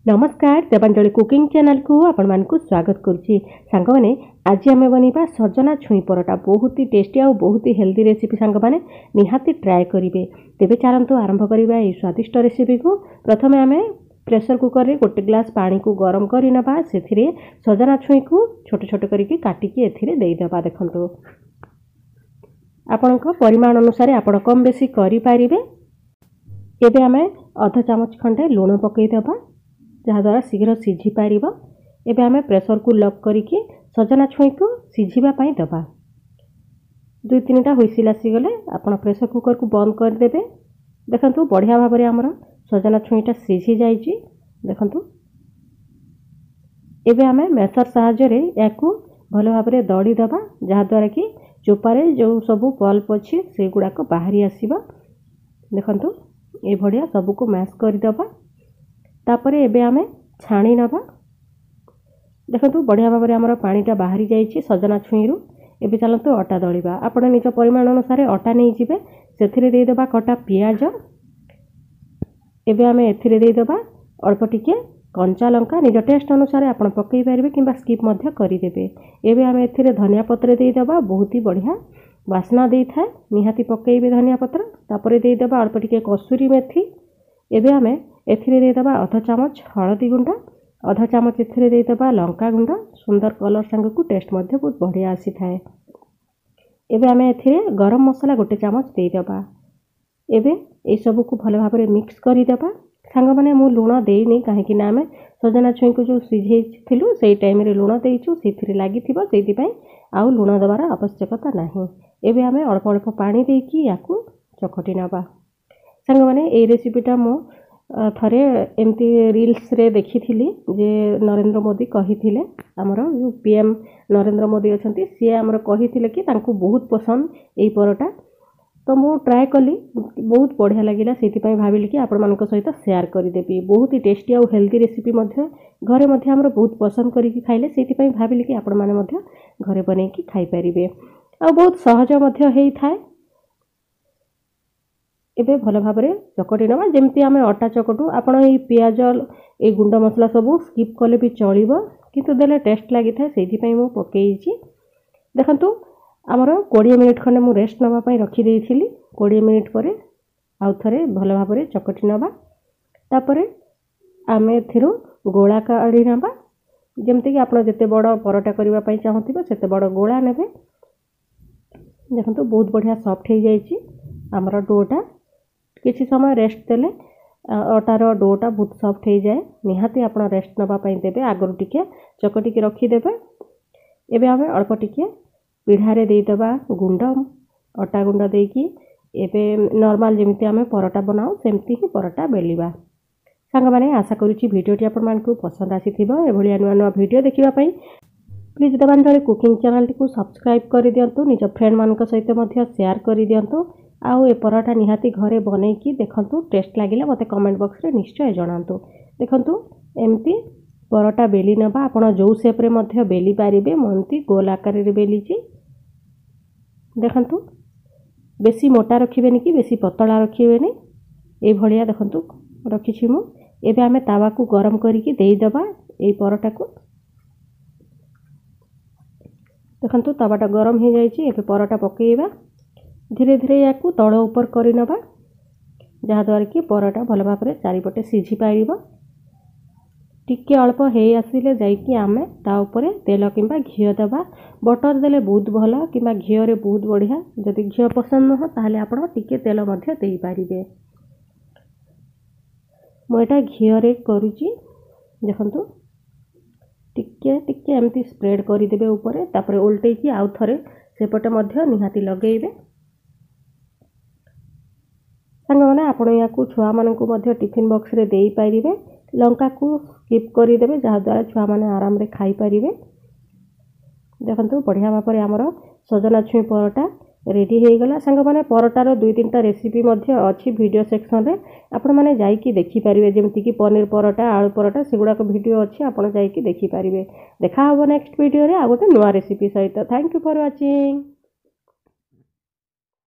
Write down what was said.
नमस्कार Devanjali cooking channel को आपण मानकु स्वागत करुच्ची सांग माने आज आम बनवा सजना छुई परोटा बहुत ही टेस्टी और बहुत ही हेल्दी रेसिपी सांग माने निहाती ट्राए करेंगे। तेबे चलतु आरंभ करवा ये स्वादिष्ट रेसिपी को। प्रथमे आम प्रेसर कुकर रे गोटे ग्लास पानी को गरम कर नवा से सजना छुई को छोट छोट करके काटिकी एथिरे देइदबा। देखंतु आपणक परिमाण अनुसार आपण कम बेसी करि पारिबे। एबे आम आधा चामच खंडे लूण पकईदबा जहाँद्वारा शीघ्र सिझी पार। एबे आम प्रेसर को लॉक करके सजना छुई को सिझापी दबा। 2-3टा हुइसिल आसीगले आपण प्रेसर कुकर को बंद करदे। देखंतु बढ़िया भाव में आमर सजना छुईटा सिझी जाइए। देखंतु एबे आम मेसर साहाय्य याकू भल भाव में दड़ी दबा जहाँद्वारा कि चोपारे जो सब पल्प अच्छी से गुड़ाक बाहरी आसब। देखंतु ये भड़िया सबको मैश करदबा। तापरे एबे आमे छाणी नबा। देखंतु बढ़िया भाव में आमर पानीटा बाहरी जाइए सजना छुईरू। एबे चलतु अटा दलिबा। आपण निज परिमाण अनुसार अटा नहीं जिबे। सेथिरे दे देबा कटा पियाज। एबे आमे एथिरे दे देबा अल्प टिके कंचा लंका निज टेस्ट अनुसार आपण पकई पारिबे किंबा स्किप मध्य करि देबे। एबे आमे एथिरे धनिया पत्र दे देबा। बहुत ही बढ़िया वासना दे थाए निहाती पकईबे धनिया पत्र। तापरे दे देबा अल्प टिके कसूरी मेथी। एबे आमे एथिरे दे देबा आधा चामच हळदी गुंड, आधा चामच एथिरे दे देबा लंका गुंड। सुंदर कलर संग को टेस्ट मध्य बहुत बढ़िया आसी थाए। एबे आमे एथिरे गरम मसला गोटे चामच दे देबा। एबे ए सब को भल भाव में मिक्स करि देबा। सांग माने मु लूण देइनी काहेकि ना आमे सजना छुई को जो सिझेइथिलु सेई टाइम रे लूण देइछु सेथिरे लागिथिबो सेति पई आउ लूण देबार आवश्यकता नाही। एबे आमे अल्प अल्प पानी देकी याकू चकटी नबा। सांग माने ए रेसिपीटा मु थरे एमती रील्स रे देखी थी जे नरेंद्र मोदी कही थिले आमर जो पीएम नरेंद्र मोदी अछंती सी आमर कही थिले कि तांको बहुत पसंद एई परोटा। तो मु ट्राए कली बहुत बढ़िया लगिला सेति पई भाबिली कि आपण मानक सहित शेयर करि देबी। बहुत ही टेस्टी और हेल्दी रेसिपी मध्य घरे मध्य आमर बहुत पसंद करिकि खाइले सेति पई भाबिली कि आपण माने मध्य घरे बनेकी खाइ परिबे आ बहुत सहज मध्य हेई थाए। एबे भल भाव में चकटी नवा जमती आम अटा चकटू। आपण ये पियाज ये गुंड मसला सब स्किप कले भी चलिबो किंतु देले टेस्ट लगी था सेति पई मु पकेइछि। देखंतु आमर 20 मिनिट खने मु रेस्ट नवा पई रखी देइथिली। 20 मिनिट परे आउ थरे भल भाव में चकटी नवा। तापरे आमे एथिरो गोळा काढी नवा जमती कि आपण जते बड़ परोटा करबा पई चाहथिबो सेते बड़ गोळा नेबे। देखंतु बहुत बढ़िया सॉफ्ट हो जाइछि आमर डोटा। किसी समय रेस्ट देले अटार डोटा बहुत सॉफ्ट हो जाए। निहाती आप रेस्ट नापी देवे आगरू टिके चकटिकी रखीदे। एबे आम अल्प टिके पीढ़ारे देदेबा गुंड अटा गुंड देकी एबे नॉर्मल जमीती आम परोटा बनाऊ सेमती ही परोटा बेलिबा। सांग माने आशा करुच्ची भिडियोटी आपण मानकु पसंद आसीथिबो। एभलिया नुआ नुआ भिडियो देखिबा पई प्लीज देवांजलि कुकिंग चैनल को सब्सक्राइब कर दियंतु। निज फ्रेंड मानक सहित मध्य शेयर कर दियंतु। आउ ए परोटा निहाती घरे बनईकी देखंतु टेस्ट लागिला मते कमेंट बॉक्स रे निश्चय जणांतु। देखंतु एमती परोटा बेली नबा। आपण जो शेप रे मध्य बेली पारिबे मन्ती गोल आकार रे बेलीची। देखंतु बेसी मोटा रखिबेनी कि बेसी पतला रखिबेनी ए भलिया देखंतु रखिछि मु। एबे आमे तावा को गरम करिकि देई दबा ए परोटा को। देखंतु तावाटा गरम हो जाइछि। एबे परोटा पकेइबा धीरे धीरे या तल ऊपर कर नवा जहाँद्वारा कि परोटा भल भाव में चारिपटे सिझी पार। टिके अल्प हो आसिले जाइए आम ता उपरे तेल किंबा घी दबा। बटर देले बहुत भल किंबा घी रे बहुत बढ़िया। जदि घी पसंद नुह ताहले आपण टिके तेल मध्य देई पारिबे। मु एटा घी रे करूची। देखंतु टिके टिके एमती स्प्रेड करदेवे ऊपर। तापरे उल्टेकी आउ थरे सेपटे मध्य निहाती लगेइबे। सांग माने आपण या छुआ मानकु मध्य टिफिन बॉक्स रे देई पारिबे। लंका को स्किप करदेवे जहाँद्वारा छुआ माने आराम रे खाई पारिबे। देखंतु बढ़िया भाव में आमर सजना छुई परोटा रेडी हो गला। सांग माने परोटार 2-3टा रेसिपी मध्य अच्छी वीडियो सेक्शन रे आपण माने जाइकी देखि पारिबे। जेमति कि पनीर परोटा आलू परोटा सेगुड़ा को वीडियो अच्छी आपण जाइकी देखि पारिबे। देखा हबो नेक्स्ट वीडियो रे आ गोटे नुआ रेसिपी सहित। Thank you for watching.